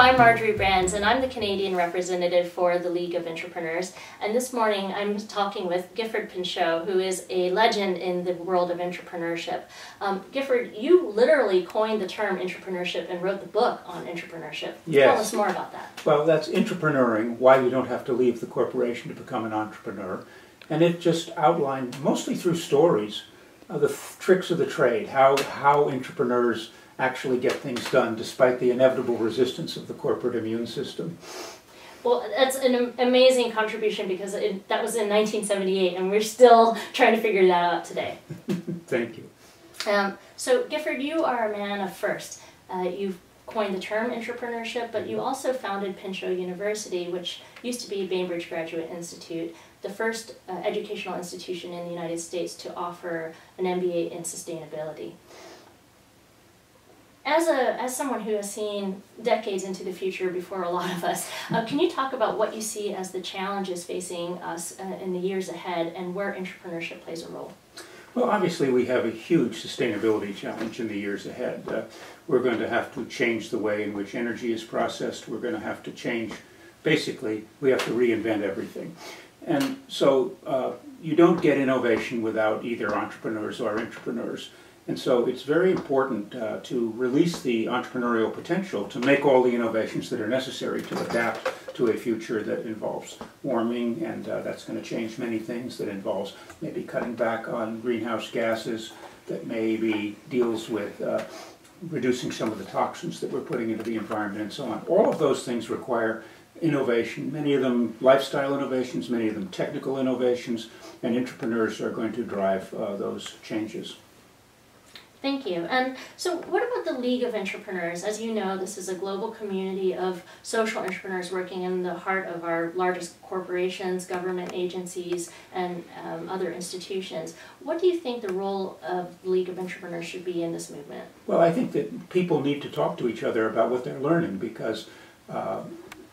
I'm Marjorie Brans, and I'm the Canadian representative for the League of Intrapreneurs. And this morning I'm talking with Gifford Pinchot, who is a legend in the world of entrepreneurship. Gifford, you literally coined the term entrepreneurship and wrote the book on entrepreneurship. Yes. Tell us more about that. Well, that's Intrapreneuring, why you don't have to leave the corporation to become an entrepreneur. And it just outlined, mostly through stories, the tricks of the trade, how entrepreneurs actually get things done despite the inevitable resistance of the corporate immune system. Well, that's an amazing contribution because that was in 1978 and we're still trying to figure that out today. Thank you. So Gifford, you are a man of first. You've coined the term entrepreneurship, but you also founded Pinchot University, which used to be a Bainbridge Graduate Institute, the first educational institution in the United States to offer an MBA in sustainability. As someone who has seen decades into the future before a lot of us, can you talk about what you see as the challenges facing us in the years ahead and where entrepreneurship plays a role? Well, obviously we have a huge sustainability challenge in the years ahead. We're going to have to change the way in which energy is processed. We're going to have to change, basically, we have to reinvent everything. And so you don't get innovation without either entrepreneurs or intrapreneurs. And so it's very important to release the entrepreneurial potential to make all the innovations that are necessary to adapt to a future that involves warming, and that's going to change many things, that involves maybe cutting back on greenhouse gases, that maybe deals with reducing some of the toxins that we're putting into the environment and so on. All of those things require innovation, many of them lifestyle innovations, many of them technical innovations, and entrepreneurs are going to drive those changes. Thank you. And so what about the League of Intrapreneurs? As you know, this is a global community of social entrepreneurs working in the heart of our largest corporations, government agencies, and other institutions. What do you think the role of the League of Intrapreneurs should be in this movement? Well, I think that people need to talk to each other about what they're learning, because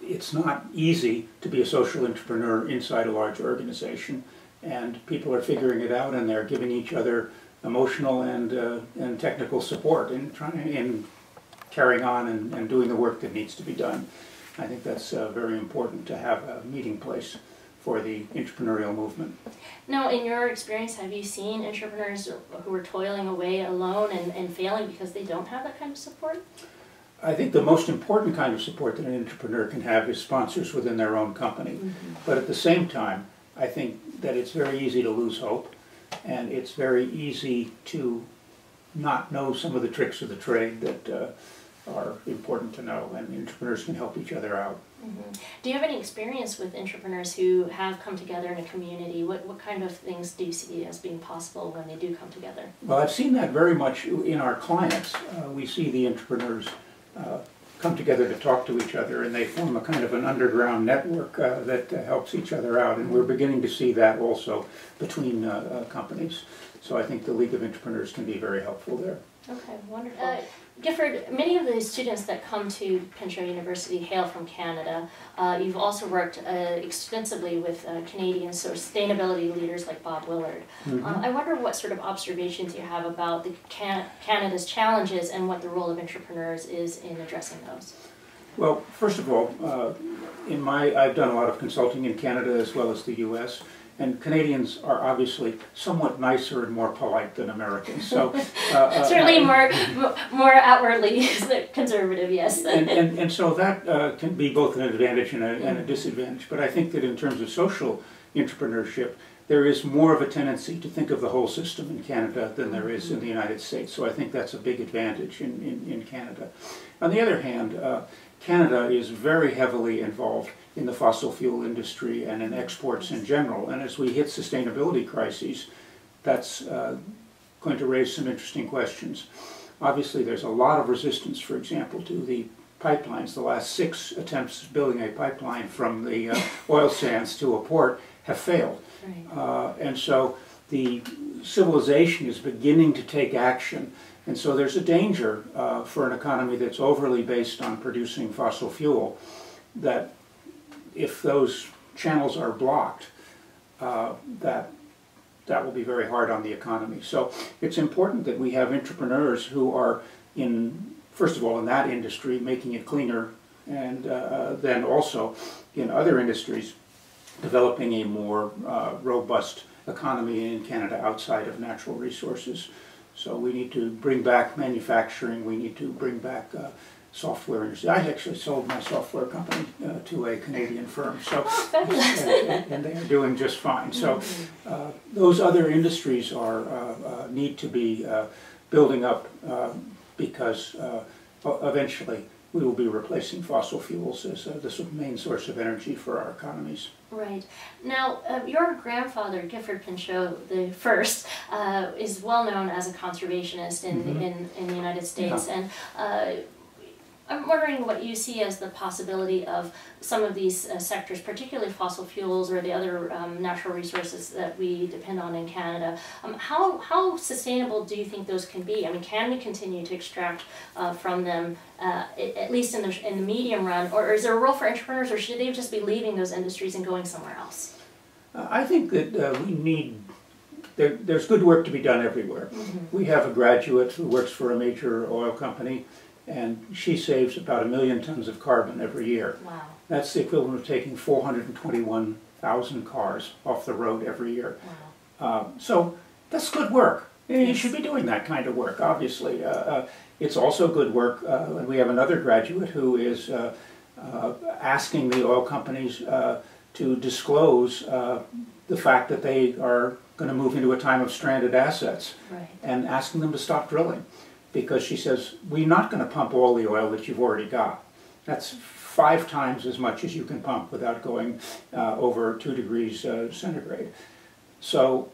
it's not easy to be a social entrepreneur inside a large organization, and people are figuring it out and they're giving each other emotional and technical support in carrying on and doing the work that needs to be done. I think that's very important to have a meeting place for the entrepreneurial movement. Now, in your experience, have you seen entrepreneurs who are toiling away alone and failing because they don't have that kind of support? I think the most important kind of support that an entrepreneur can have is sponsors within their own company. But at the same time, I think that it's very easy to lose hope. And it's very easy to not know some of the tricks of the trade that are important to know, and entrepreneurs can help each other out. Do you have any experience with entrepreneurs who have come together in a community? What kind of things do you see as being possible when they do come together? Well, I've seen that very much in our clients. We see the entrepreneurs come together to talk to each other, and they form a kind of an underground network that helps each other out, and we're beginning to see that also between companies. So I think the League of Intrapreneurs can be very helpful there. Okay, wonderful. Gifford, many of the students that come to Pinchot University hail from Canada. You've also worked extensively with Canadian sustainability leaders like Bob Willard. I wonder what sort of observations you have about Canada's challenges and what the role of entrepreneurs is in addressing those. Well, first of all, I've done a lot of consulting in Canada as well as the U.S., and Canadians are obviously somewhat nicer and more polite than Americans. So certainly more outwardly conservative, yes. And so that can be both an advantage and a disadvantage. But I think that in terms of social entrepreneurship, there is more of a tendency to think of the whole system in Canada than there is in the United States. So I think that's a big advantage in Canada. On the other hand, Canada is very heavily involved in the fossil fuel industry and in exports in general. And as we hit sustainability crises, that's going to raise some interesting questions. Obviously, there's a lot of resistance, for example, to the pipelines. The last 6 attempts building a pipeline from the oil sands to a port have failed. Right. And so the civilization is beginning to take action. And so there's a danger for an economy that's overly based on producing fossil fuel, that if those channels are blocked, that will be very hard on the economy. So it's important that we have entrepreneurs who are first of all, in that industry, making it cleaner And then also in other industries, developing a more robust economy in Canada outside of natural resources. So we need to bring back manufacturing, we need to bring back software industry. I actually sold my software company to a Canadian firm, so and they are doing just fine. So those other industries are need to be building up because eventually we will be replacing fossil fuels as the main source of energy for our economies. Right. Now, your grandfather, Gifford Pinchot the first, is well known as a conservationist in the United States, and I'm wondering what you see as the possibility of some of these sectors, particularly fossil fuels or the other natural resources that we depend on in Canada. How sustainable do you think those can be? I mean, can we continue to extract from them, at least in the medium run, or is there a role for entrepreneurs, or should they just be leaving those industries and going somewhere else? I think that we need, there's good work to be done everywhere. We have a graduate who works for a major oil company, and she saves about 1 million tons of carbon every year. Wow. That's the equivalent of taking 421,000 cars off the road every year. Wow. So that's good work. You should be doing that kind of work, obviously. It's also good work, and we have another graduate who is asking the oil companies to disclose the fact that they are going to move into a time of stranded assets, and asking them to stop drilling. Because she says, we're not going to pump all the oil that you've already got. That's 5 times as much as you can pump without going over 2 degrees centigrade. So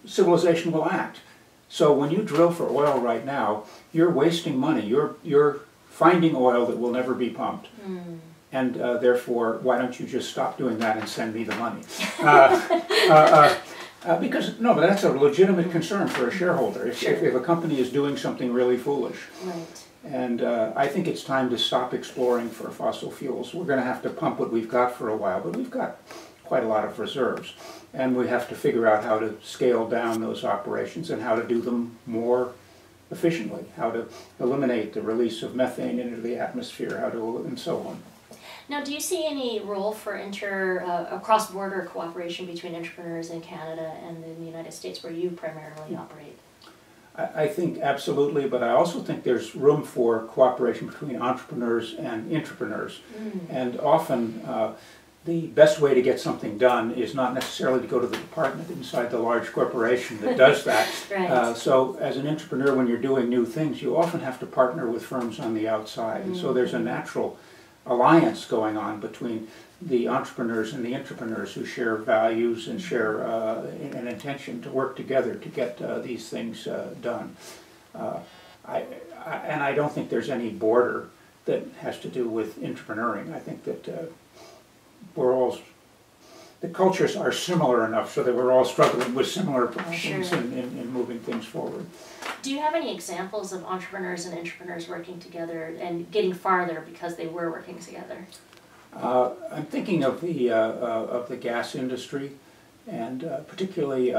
civilization will act. So when you drill for oil right now, you're wasting money. You're finding oil that will never be pumped. And therefore, why don't you just stop doing that and send me the money? Because, no, but that's a legitimate concern for a shareholder, if a company is doing something really foolish. Right. And I think it's time to stop exploring for fossil fuels. We're going to have to pump what we've got for a while, but we've got quite a lot of reserves. And we have to figure out how to scale down those operations and how to do them more efficiently, how to eliminate the release of methane into the atmosphere, and so on. Now, do you see any role for a cross-border cooperation between entrepreneurs in Canada and in the United States, where you primarily operate? I think absolutely, but I also think there's room for cooperation between entrepreneurs and intrapreneurs. And often the best way to get something done is not necessarily to go to the department inside the large corporation that does that. So as an entrepreneur, when you're doing new things, you often have to partner with firms on the outside. And so there's a natural alliance going on between the entrepreneurs and the intrapreneurs who share values and share an intention to work together to get these things done. And I don't think there's any border that has to do with intrapreneuring. I think that the cultures are similar enough so that we're all struggling with similar problems in moving things forward. Do you have any examples of entrepreneurs and intrapreneurs working together and getting farther because they were working together? I'm thinking of the gas industry, and particularly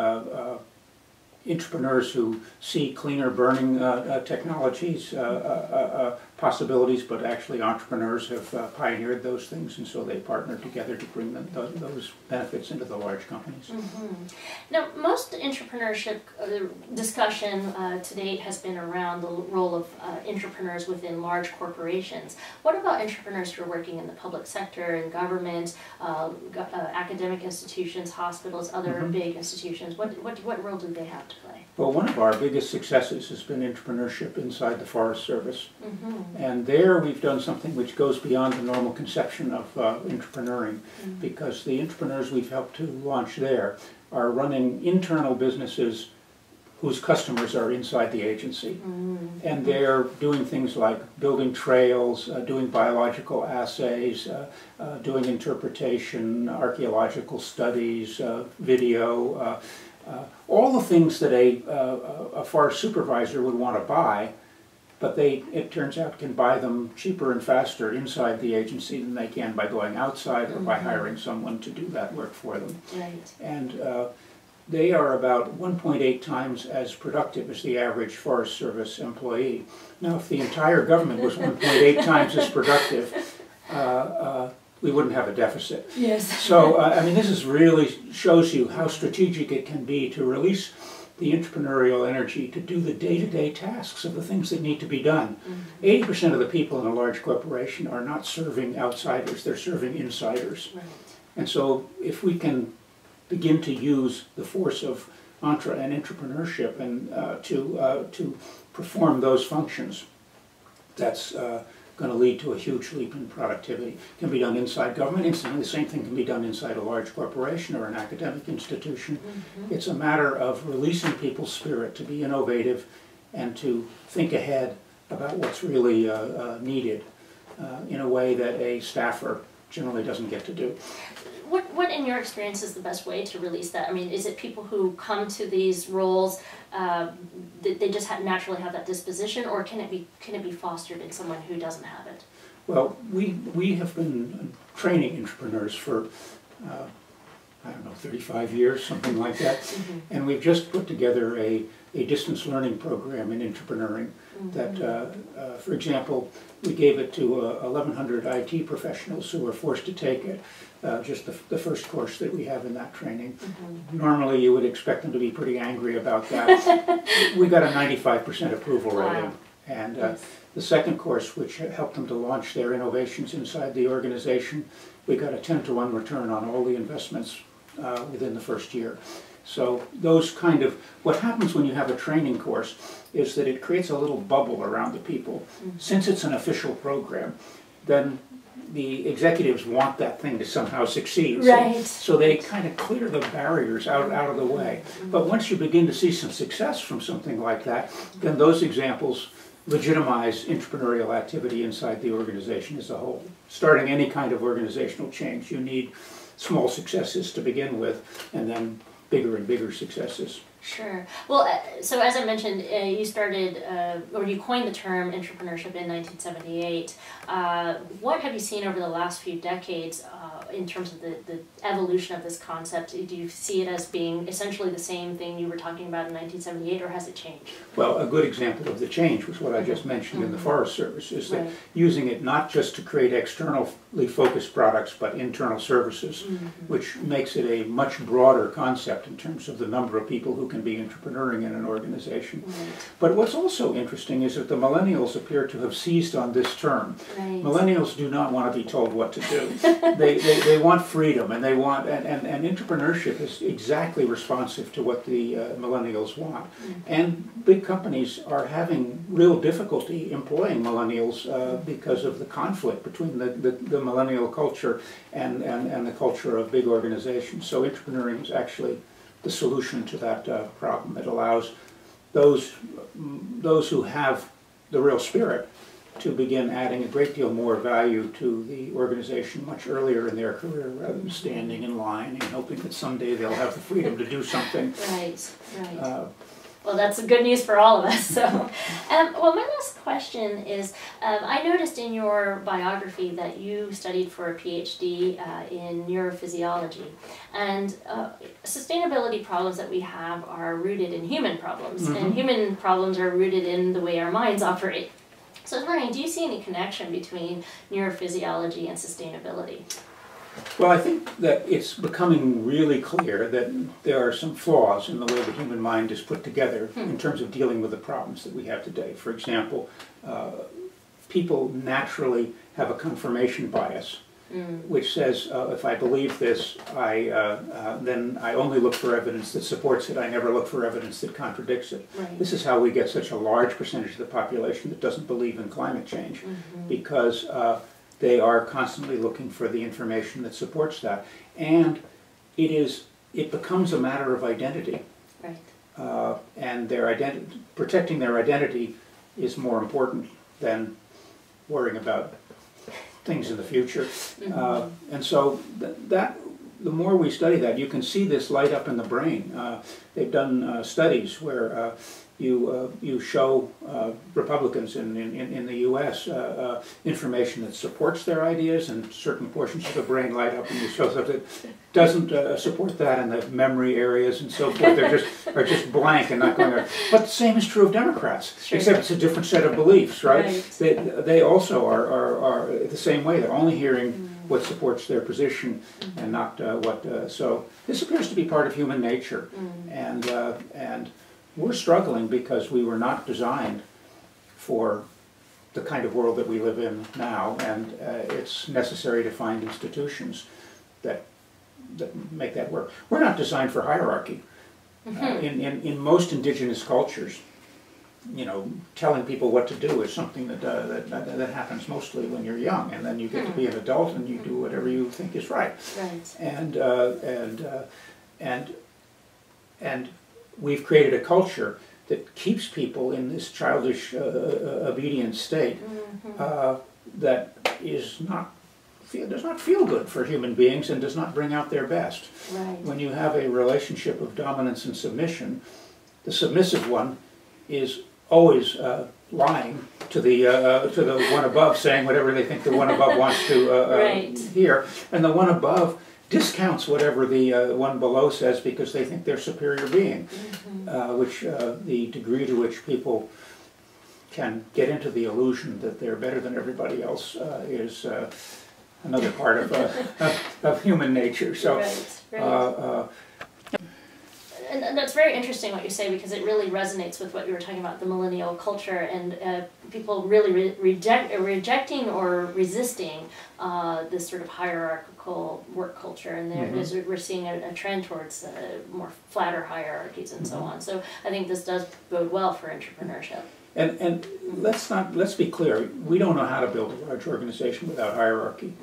intrapreneurs who see cleaner burning technologies, possibilities, but actually entrepreneurs have pioneered those things, and so they partner together to bring those benefits into the large companies. Now, most entrepreneurship discussion to date has been around the role of entrepreneurs within large corporations. What about entrepreneurs who are working in the public sector, in government, academic institutions, hospitals, other big institutions? What role do they have to play? Well, one of our biggest successes has been intrapreneurship inside the Forest Service. And there we've done something which goes beyond the normal conception of intrapreneuring, because the entrepreneurs we've helped to launch there are running internal businesses whose customers are inside the agency. And they're doing things like building trails, doing biological assays, doing interpretation, archaeological studies, video, all the things that a forest supervisor would want to buy, but they, it turns out, can buy them cheaper and faster inside the agency than they can by going outside or by hiring someone to do that work for them. And they are about 1.8 times as productive as the average Forest Service employee. Now, if the entire government was 1.8 times as productive, we wouldn't have a deficit. Yes. So, I mean, this is really shows you how strategic it can be to release the entrepreneurial energy to do the day-to-day tasks of the things that need to be done. 80% of the people in a large corporation are not serving outsiders, they're serving insiders. Right. And so if we can begin to use the force of and entrepreneurship and to perform those functions, that's going to lead to a huge leap in productivity. It can be done inside government instantly. The same thing can be done inside a large corporation or an academic institution. It's a matter of releasing people's spirit to be innovative and to think ahead about what's really needed in a way that a staffer generally doesn't get to do. What in your experience is the best way to release that? I mean, is it people who come to these roles, they just naturally have that disposition, or can it be fostered in someone who doesn't have it? Well, we have been training entrepreneurs for, I don't know, 35 years, something like that. And we've just put together a distance learning program in Intrapreneuring that, for example, we gave it to 1,100 IT professionals who were forced to take it, just the first course that we have in that training. Normally you would expect them to be pretty angry about that. We got a 95% approval rating. Wow. And Yes. the second course, which helped them to launch their innovations inside the organization, we got a 10-to-1 return on all the investments within the first year. So those kind of, what happens when you have a training course is that it creates a little bubble around the people. Since it's an official program, then the executives want that thing to somehow succeed. Right. So they kind of clear the barriers out of the way. But once you begin to see some success from something like that, then those examples legitimize entrepreneurial activity inside the organization as a whole. Starting any kind of organizational change, you need small successes to begin with, and then bigger and bigger successes. Sure. Well, so as I mentioned, you started, or you coined the term entrepreneurship in 1978. What have you seen over the last few decades in terms of the evolution of this concept? Do you see it as being essentially the same thing you were talking about in 1978, or has it changed? Well, a good example of the change was what I just mentioned in the Forest Service, is that using it not just to create externally focused products, but internal services, which makes it a much broader concept in terms of the number of people who can be entrepreneuring in an organization. But what's also interesting is that the millennials appear to have seized on this term. Millennials do not want to be told what to do. They want freedom, and they want, and entrepreneurship is exactly responsive to what the millennials want. And big companies are having real difficulty employing millennials because of the conflict between the millennial culture and the culture of big organizations. So entrepreneuring is actually the solution to that problem. It allows those who have the real spirit to begin adding a great deal more value to the organization much earlier in their career, rather than standing in line and hoping that someday they'll have the freedom to do something. Right. Well, that's good news for all of us. So, well, my last question is, I noticed in your biography that you studied for a PhD in neurophysiology, and sustainability problems that we have are rooted in human problems, and human problems are rooted in the way our minds operate. So I was wondering, do you see any connection between neurophysiology and sustainability? Well, I think that it's becoming really clear that there are some flaws in the way the human mind is put together in terms of dealing with the problems that we have today. For example, people naturally have a confirmation bias, which says, if I believe this, then I only look for evidence that supports it. I never look for evidence that contradicts it. This is how we get such a large percentage of the population that doesn't believe in climate change, because they are constantly looking for the information that supports that. And it becomes a matter of identity. And protecting their identity is more important than worrying about things in the future. And so that the more we study that, you can see this light up in the brain. They've done studies where you show Republicans in the U.S. Information that supports their ideas, and certain portions of the brain light up, and you show stuff that doesn't support that, and the memory areas and so forth are just blank and not going there. But the same is true of Democrats, sure. Except it's a different set of beliefs, right? They also are the same way. They're only hearing what supports their position and not what. So this appears to be part of human nature, and we're struggling because we were not designed for the kind of world that we live in now, and it's necessary to find institutions that make that work. We're not designed for hierarchy. In most indigenous cultures, telling people what to do is something that happens mostly when you're young, and then you get to be an adult and you do whatever you think is right. And we've created a culture that keeps people in this childish obedient state that does not feel good for human beings and does not bring out their best. When you have a relationship of dominance and submission, the submissive one is always lying to the one above, saying whatever they think the one above wants to hear, and the one above discounts whatever the one below says because they think they're superior being, which the degree to which people can get into the illusion that they're better than everybody else is another part of human nature. So. And that's very interesting what you say, because it really resonates with what you were talking about, the millennial culture, and people really rejecting or resisting this sort of hierarchical work culture, and we're seeing a trend towards more flatter hierarchies and so on. So I think this does bode well for entrepreneurship. And let's be clear, we don't know how to build a large organization without hierarchy,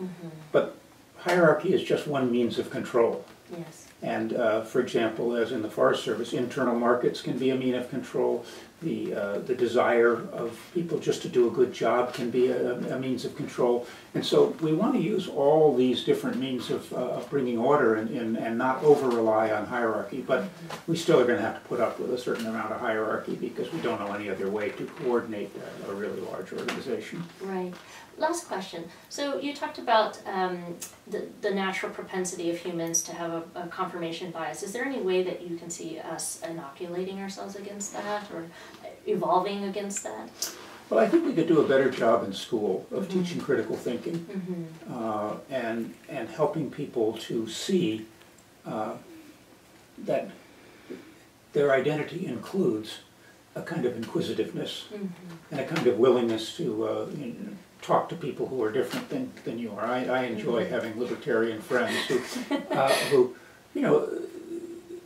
but hierarchy is just one means of control. Yes. And for example, as in the Forest Service, internal markets can be a mean of control. The desire of people just to do a good job can be a means of control. And so we want to use all these different means of bringing order and not over-rely on hierarchy. But we still are going to have to put up with a certain amount of hierarchy because we don't know any other way to coordinate a really large organization. Right. Last question. So you talked about the natural propensity of humans to have a confirmation bias. Is there any way that you can see us inoculating ourselves against that or evolving against that? Well, I think we could do a better job in school of teaching critical thinking and helping people to see that their identity includes a kind of inquisitiveness and a kind of willingness to talk to people who are different than you are. I enjoy having libertarian friends who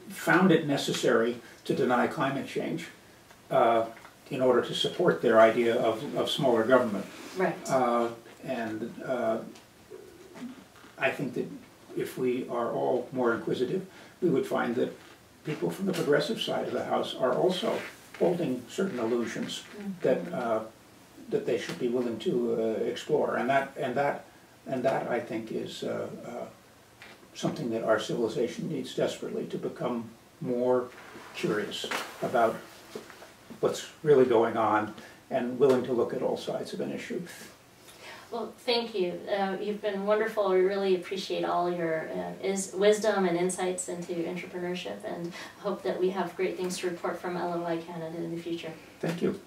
found it necessary to deny climate change in order to support their idea of smaller government. Right. And I think that if we are all more inquisitive, we would find that people from the progressive side of the House are also holding certain illusions that they should be willing to explore, and that I think is something that our civilization needs desperately, to become more curious about what's really going on and willing to look at all sides of an issue. Well, thank you. You've been wonderful. We really appreciate all your wisdom and insights into entrepreneurship, and hope that we have great things to report from LOI Canada in the future. Thank you.